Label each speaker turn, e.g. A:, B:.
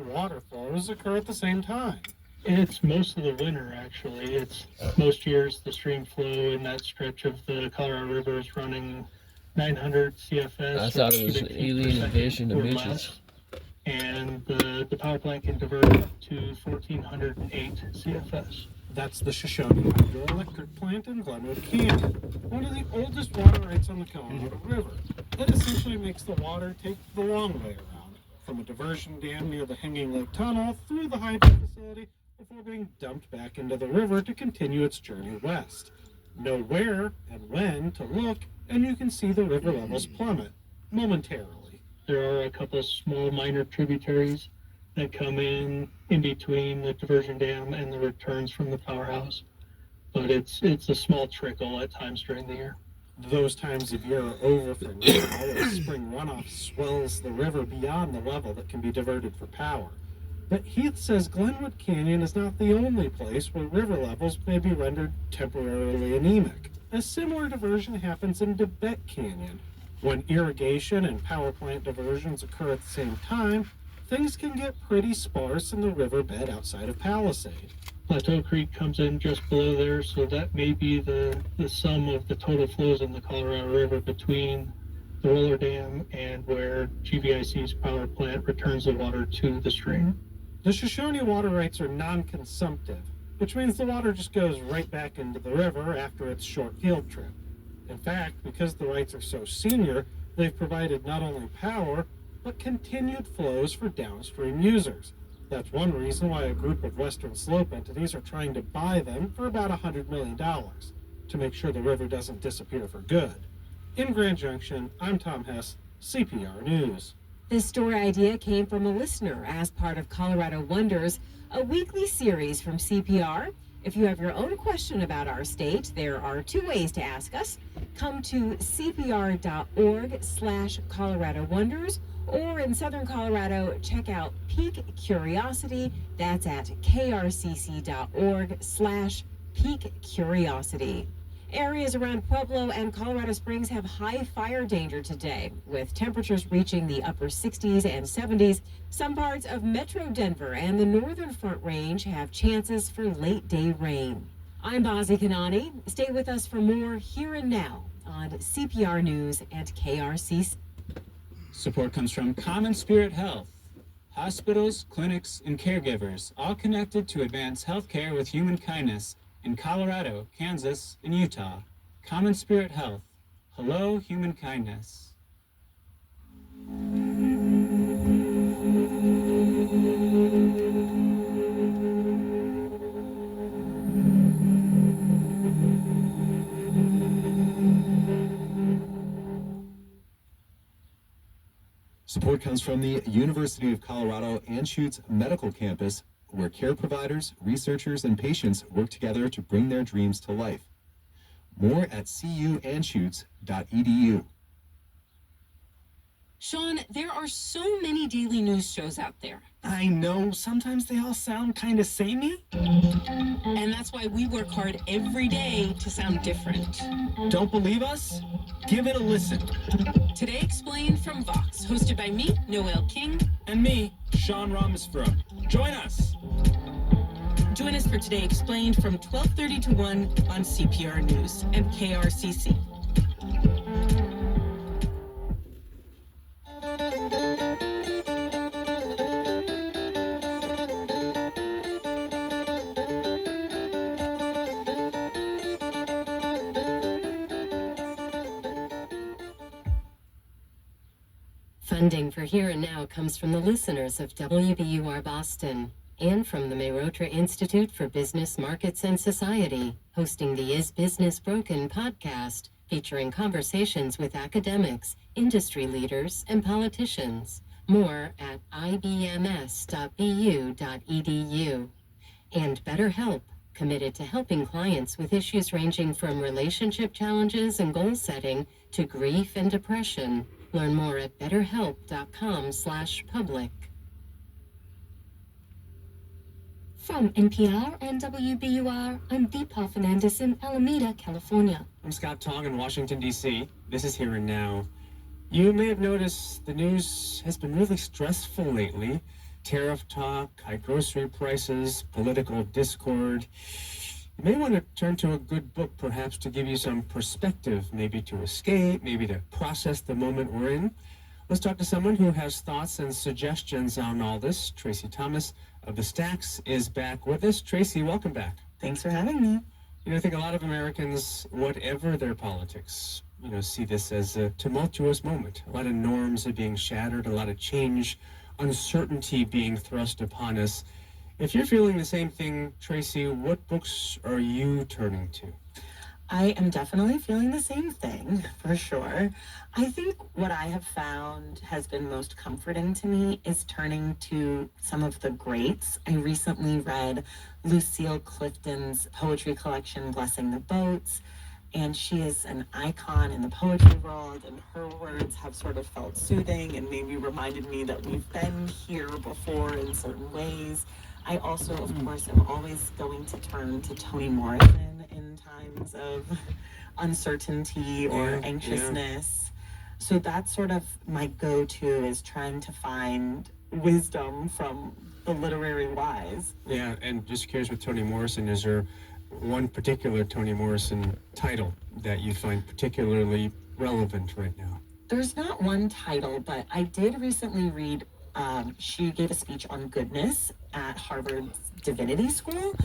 A: water flows occur at the same time?
B: It's most of the winter, actually. It's most years the stream flow in that stretch of the Colorado River is running 900 CFS.
C: I thought it was alien invasion of midgets.
B: And the power plant can divert up to 1,408 CFS.
A: That's the Shoshone Hydroelectric Plant in Glenwood Canyon, one of the oldest water rights on the Colorado River. It essentially makes the water take the long way around, from a diversion dam near the Hanging Lake Tunnel through the hydro facility before being dumped back into the river to continue its journey west. Know where and when to look, and you can see the river levels plummet momentarily.
B: There are a couple small minor tributaries that come in between the diversion dam and the returns from the powerhouse. But it's a small trickle at times during the year.
A: Those times of year are over for now, as spring runoff swells the river beyond the level that can be diverted for power. But Heath says Glenwood Canyon is not the only place where river levels may be rendered temporarily anemic. A similar diversion happens in Tibet Canyon. When irrigation and power plant diversions occur at the same time, things can get pretty sparse in the riverbed outside of Palisade.
B: Plateau Creek comes in just below there, so that may be the sum of the total flows in the Colorado River between the roller dam and where GVIC's power plant returns the water to the stream.
A: The Shoshone water rights are non-consumptive, which means the water just goes right back into the river after its short field trip. In fact, because the rights are so senior, they've provided not only power, but continued flows for downstream users. That's one reason why a group of Western Slope entities are trying to buy them for about $100 million to make sure the river doesn't disappear for good. In Grand Junction, I'm Tom Hess, CPR News.
D: This story idea came from a listener as part of Colorado Wonders, a weekly series from CPR. If you have your own question about our state, there are two ways to ask us. Come to cpr.org/Colorado Wonders, or in Southern Colorado, check out Peak Curiosity. That's at krcc.org/Peak Curiosity. Areas around Pueblo and Colorado Springs have high fire danger today, with temperatures reaching the upper 60s and 70s. Some parts of Metro Denver and the Northern Front Range have chances for late-day rain. I'm Bazi Kanani. Stay with us for more Here and Now on CPR News and KRCC.
E: Support comes from Common Spirit Health. Hospitals, clinics, and caregivers, all connected to advance healthcare with human kindness in Colorado, Kansas, and Utah. Common Spirit Health. Hello, human kindness.
F: Support comes from the University of Colorado Anschutz Medical Campus, where care providers, researchers, and patients work together to bring their dreams to life. More at cuanschutz.edu.
G: Sean, there are so many daily news shows out there.
H: I know, sometimes they all sound kind of samey.
G: And that's why we work hard every day to sound different.
H: Don't believe us? Give it a listen.
G: Today Explained from Vox, hosted by me, Noel King.
H: And me, Sean Ramesfrum. Join us.
G: Join us for Today Explained from 12:30 to 1 on CPR News and KRCC.
D: Funding for Here and Now comes from the listeners of WBUR Boston and from the Mayrotra Institute for Business Markets and Society, hosting the Is Business Broken podcast, featuring conversations with academics, industry leaders, and politicians. More at ibms.bu.edu. And BetterHelp, committed to helping clients with issues ranging from relationship challenges and goal setting to grief and depression. Learn more at betterhelp.com/public.
I: From NPR and WBUR, I'm Deepa Fernandez in Alameda, California.
J: I'm Scott Tong in Washington, D.C. This is Here and Now. You may have noticed the news has been really stressful lately. tariff talk, high grocery prices, political discord. You may want to turn to a good book, perhaps, to give you some perspective, maybe to escape, maybe to process the moment we're in. Let's talk to someone who has thoughts and suggestions on all this. Tracy Thomas of The Stacks is back with us. Tracy, welcome back.
H: Thanks for having me.
J: You know, I think a lot of Americans, whatever their politics, see this as a tumultuous moment. A lot of norms are being shattered, a lot of change, uncertainty being thrust upon us. If you're feeling the same thing, Tracy, what books are you turning to?
H: I am definitely feeling the same thing, for sure. I think what I have found has been most comforting to me is turning to some of the greats. I recently read Lucille Clifton's poetry collection, Blessing the Boats, and she is an icon in the poetry world, and her words have sort of felt soothing and maybe reminded me that we've been here before in certain ways. I also, of course, am always going to turn to Toni Morrison in times of uncertainty or anxiousness. So that's sort of my go-to, is trying to find wisdom from the literary wise.
J: Yeah, and just curious with Toni Morrison, is there one particular Toni Morrison title that you find particularly relevant right now?
H: There's not one title, but I did recently read, she gave a speech on goodness at Harvard's Divinity School.